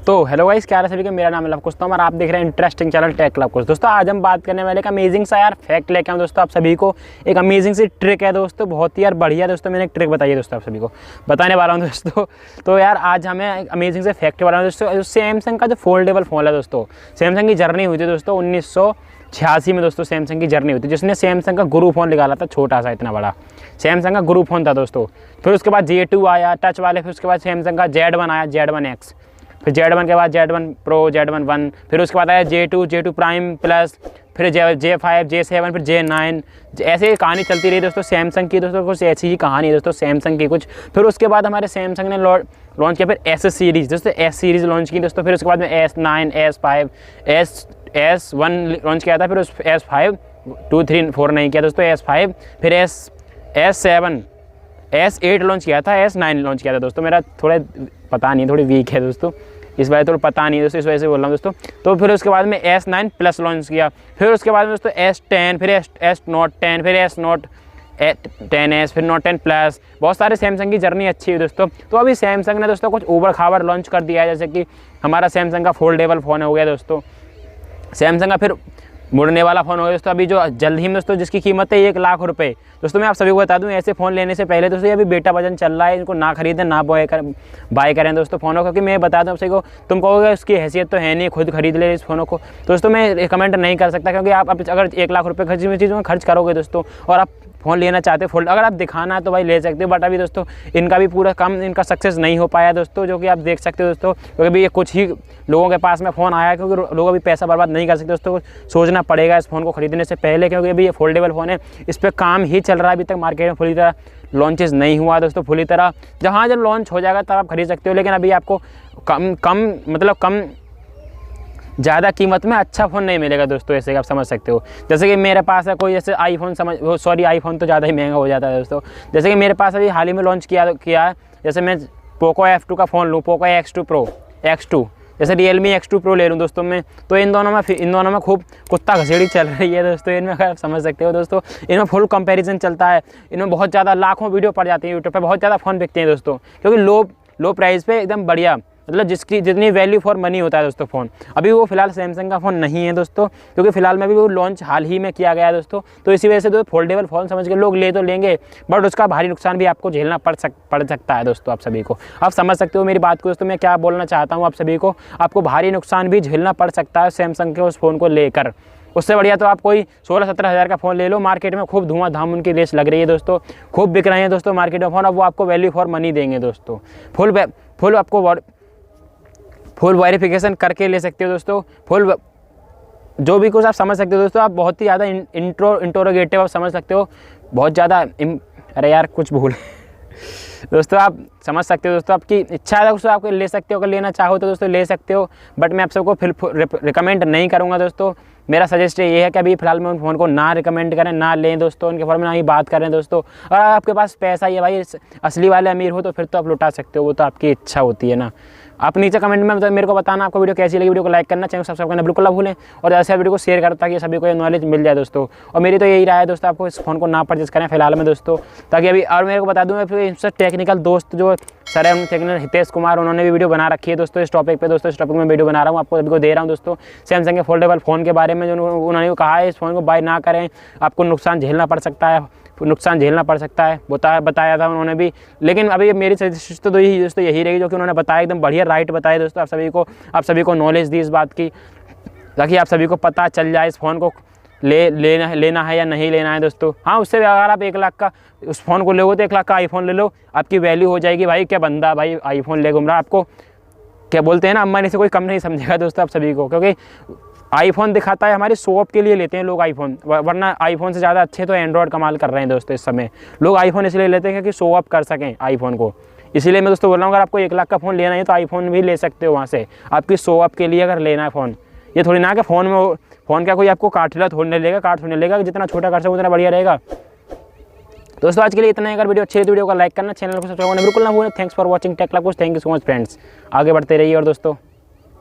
तो hello guys, क्या हाल है सभी का। मेरा नाम है लवकुश और आप देख रहे हैं इंटरेस्टिंग चैनल टेक लवकुश। दोस्तों आज हम बात करने वाले एक अमेजिंग सा यार फैक्ट लेके आए दोस्तों आप सभी को। एक अमेजिंग सी ट्रिक है दोस्तों, बहुत ही यार बढ़िया दोस्तों। मैंने एक ट्रिक बताई है दोस्तों आप सभी को बताने वाला हूँ दोस्तों। तो यार आज हमें अमेजिंग से फैक्ट के बारे में दोस्तों। सैमसंग का जो फोल्डेबल फ़ोन है दोस्तों, सैमसंग की जर्नी हुई थी दोस्तों 1986 में दोस्तों। सैमसंग की जर्नी हुई थी जिसने सैमसंग का गुरु फ़ोन निकाला था, छोटा सा इतना बड़ा सैमसंग का गुरु फ़ोन था दोस्तों। फिर उसके बाद J2 आया टच वाले, फिर उसके बाद सैमसंग का Z1 आया, Z1X, फिर Z1 के बाद Z1 Pro, Z1 1, फिर उसके बाद आया J2 प्राइम प्लस, फिर J5, J7, फिर J9। ऐसे ही कहानी चलती रही दोस्तों सैमसंग की। दोस्तों कुछ ऐसी ही कहानी है दोस्तों सैमसंग की कुछ। फिर उसके बाद हमारे सैमसंग ने लॉन्च किया फिर S सीरीज़ दोस्तों, S सीरीज़ लॉन्च की दोस्तों। फिर उसके बाद में S9, S5, S1 लॉन्च किया था, फिर उस S5 2, 3, 4 नहीं किया दोस्तों, S5, फिर S7, S8 लॉन्च किया था, S9 लॉन्च किया था दोस्तों। मेरा थोड़ा पता नहीं, थोड़ी वीक है दोस्तों, इस वजह थोड़ा पता नहीं दोस्तों, इस वजह से बोल रहा हूँ दोस्तों। तो फिर उसके बाद में S9 प्लस लॉन्च किया, फिर उसके बाद में दोस्तों S10, फिर S Note 10, फिर S Note 10s, फिर Note 10 प्लस। बहुत सारे सैमसंग की जर्नी अच्छी हुई दोस्तों। तो अभी सैमसंग ने दोस्तों कुछ ऊबड़ खाबड़ लॉन्च कर दिया है, जैसे कि हमारा सैमसंग का फोल्डेबल फ़ोन हो गया दोस्तों, सैमसंग का फिर मुड़ने वाला फ़ोन हो गया दोस्तों। अभी जो जल्द ही में दोस्तों जिसकी कीमत है 1 लाख रुपये दोस्तों। मैं आप सभी को बता दूं, ऐसे फ़ोन लेने से पहले दोस्तों ये अभी बेटा वजन चल रहा है, इनको ना खरीदें ना बाय करें दोस्तों फ़ोनों, क्योंकि मैं बता दूं आप सभी को, तुम कहोगे उसकी हैसियत तो है नहीं, खुद खरीद ले इस फ़ोनों को। दोस्तों मैं रिकमेंड नहीं कर सकता, क्योंकि आप अगर 1 लाख रुपये चीज़ों में खर्च करोगे दोस्तों और आप फ़ोन लेना चाहते हो, अगर आप दिखाना है तो भाई ले सकते हो। बट अभी दोस्तों इनका भी पूरा काम इनका सक्सेस नहीं हो पाया दोस्तों, जो कि आप देख सकते हो दोस्तों। क्योंकि अभी ये कुछ ही लोगों के पास में फ़ोन आया है, क्योंकि लोग अभी पैसा बर्बाद नहीं कर सकते दोस्तों, सोचना पड़ेगा इस फ़ोन को खरीदने से पहले, क्योंकि अभी ये फोल्डेबल फ़ोन है, इस पर काम ही चल रहा है, अभी तक मार्केट में पूरी तरह लॉन्चेस नहीं हुआ दोस्तों पूरी तरह। जहाँ जब लॉन्च हो जाएगा तब आप खरीद सकते हो, लेकिन अभी आपको कम ज़्यादा कीमत में अच्छा फ़ोन नहीं मिलेगा दोस्तों, ऐसे आप समझ सकते हो। जैसे कि मेरे पास है कोई, जैसे आईफोन आईफोन तो ज़्यादा ही महंगा हो जाता है दोस्तों। जैसे कि मेरे पास अभी हाल ही में लॉन्च किया है, जैसे मैं पोको F2 का फ़ोन लूँ, पोको X2 Pro, जैसे Realme X2 Pro ले लूँ दोस्तों मैं, तो इन दोनों में खूब कुत्ता घसेड़ी चल रही है दोस्तों इनमें, अगर आप समझ सकते हो दोस्तों। इनमें फुल कंपैरिजन चलता है, इनमें बहुत ज़्यादा लाखों वीडियो पड़ जाती है यूट्यूब पर, बहुत ज़्यादा फ़ोन बिकते हैं दोस्तों, क्योंकि लो प्राइस पे एकदम बढ़िया, मतलब जिसकी जितनी वैल्यू फॉर मनी होता है दोस्तों फ़ोन। अभी वो फिलहाल सैमसंग का फ़ोन नहीं है दोस्तों, क्योंकि फिलहाल में भी वो लॉन्च हाल ही में किया गया है दोस्तों। तो इसी वजह से दोस्तों फोल्डेबल फ़ोन समझ के लोग ले तो लेंगे, बट उसका भारी नुकसान भी आपको झेलना पड़ सकता है दोस्तों। आप सभी को आप समझ सकते हो मेरी बात को दोस्तों, मैं क्या बोलना चाहता हूँ आप सभी को। आपको भारी नुकसान भी झेलना पड़ सकता है सैमसंग के उस फ़ोन को लेकर। उससे बढ़िया तो आप कोई 16-17 हज़ार का फ़ोन ले लो, मार्केट में खूब धुआंधाम उनकी रेस लग रही है दोस्तों, खूब बिक रहे हैं दोस्तों मार्केट में फ़ोन। अब वो आपको वैल्यू फॉर मनी देंगे दोस्तों, फुल आपको फुल वेरिफिकेशन करके ले सकते हो दोस्तों, फुल जो भी कुछ आप समझ सकते हो दोस्तों। आप बहुत ही ज़्यादा इंटरोगेटिव आप समझ सकते हो, बहुत ज़्यादा अरे यार कुछ भूल दोस्तों आप समझ सकते हो दोस्तों। आपकी इच्छा है दोस्तों, आपको ले सकते हो, अगर लेना चाहो तो दोस्तों ले सकते हो, बट मैं आप सबको फिर रिकमेंड नहीं करूँगा दोस्तों। मेरा सजेस्ट ये है कि अभी फिलहाल में उन फ़ोन को ना रिकमेंड करें, ना लें दोस्तों, उनके बारे में ना ही बात करें दोस्तों। और आपके पास पैसा ही है भाई, असली वाले अमीर हो तो फिर तो आप लुटा सकते हो, वो तो आपकी इच्छा होती है ना। आप नीचे कमेंट में मेरे को बताना आपको वीडियो कैसी लगी। वीडियो को लाइक करना, चैनल सब्सक्राइब करना बिल्कुल ना भूलें, और ज़्यादा से वीडियो को शेयर करें ताकि सभी को ये नॉलेज मिल जाए दोस्तों। और मेरी तो यही राय है दोस्तों, आपको इस फ़ोन को ना परचेस करें फिलहाल में दोस्तों, ताकि अभी और मेरे को बता दूँ फिर टेक्निकल दोस्त जो सर है टेक्निकल हितेश कुमार, उन्होंने भी वीडियो बना रखी है दोस्तों इस टॉपिक पे दोस्तों। इस टॉपिक में वीडियो बना रहा हूँ, आपको सभी को दे रहा हूँ दोस्तों, सैमसंग के फोल्डेबल फ़ोन के बारे में। जो उन्होंने कहा है इस फ़ोन को बाय ना करें, आपको नुकसान झेलना पड़ सकता है, बताया था उन्होंने भी। लेकिन अभी मेरी सजेस्ट तो यही रही जो कि उन्होंने बताया, एकदम बढ़िया राइट बताया दोस्तों आप सभी को नॉलेज दी इस बात की, ताकि आप सभी को पता चल जाए इस फ़ोन को लेना है या नहीं लेना है दोस्तों। हाँ, उससे अगर आप 1 लाख का उस फ़ोन को लोगे तो 1 लाख का आईफोन ले लो, आपकी वैल्यू हो जाएगी। भाई क्या बंदा भाई आईफोन ले घूम रहा, आपको क्या बोलते हैं ना, अम्मा से कोई कम नहीं समझेगा दोस्तों आप सभी को, क्योंकि आईफोन दिखाता है, हमारी शो ऑफ के लिए लेते हैं लोग आईफोन, वरना आईफोन से ज़्यादा अच्छे तो एंड्रॉयड कमाल कर रहे हैं दोस्तों। इस समय लोग आईफोन इसलिए लेते हैं कि शो ऑफ कर सकें आईफोन को। इसीलिए मैं दोस्तों बोल रहा हूँ, अगर आपको 1 लाख का फ़ोन लेना है तो आईफोन भी ले सकते हो वहाँ से, आपकी शो ऑफ के लिए अगर लेना है फ़ोन। ये थोड़ी ना कि फ़ोन का कोई आपको काट थोड़ने लेगा, जितना छोटा कर सको उतना बढ़िया रहेगा दोस्तों। आज के लिए इतना ही। अगर वीडियो अच्छी है तो वीडियो को लाइक करना, चैनल को सब्सक्राइब करना बिल्कुल ना भूलें। Thanks for watching tech Lavkush, thank you so much friends. आगे बढ़ते रहिए और दोस्तों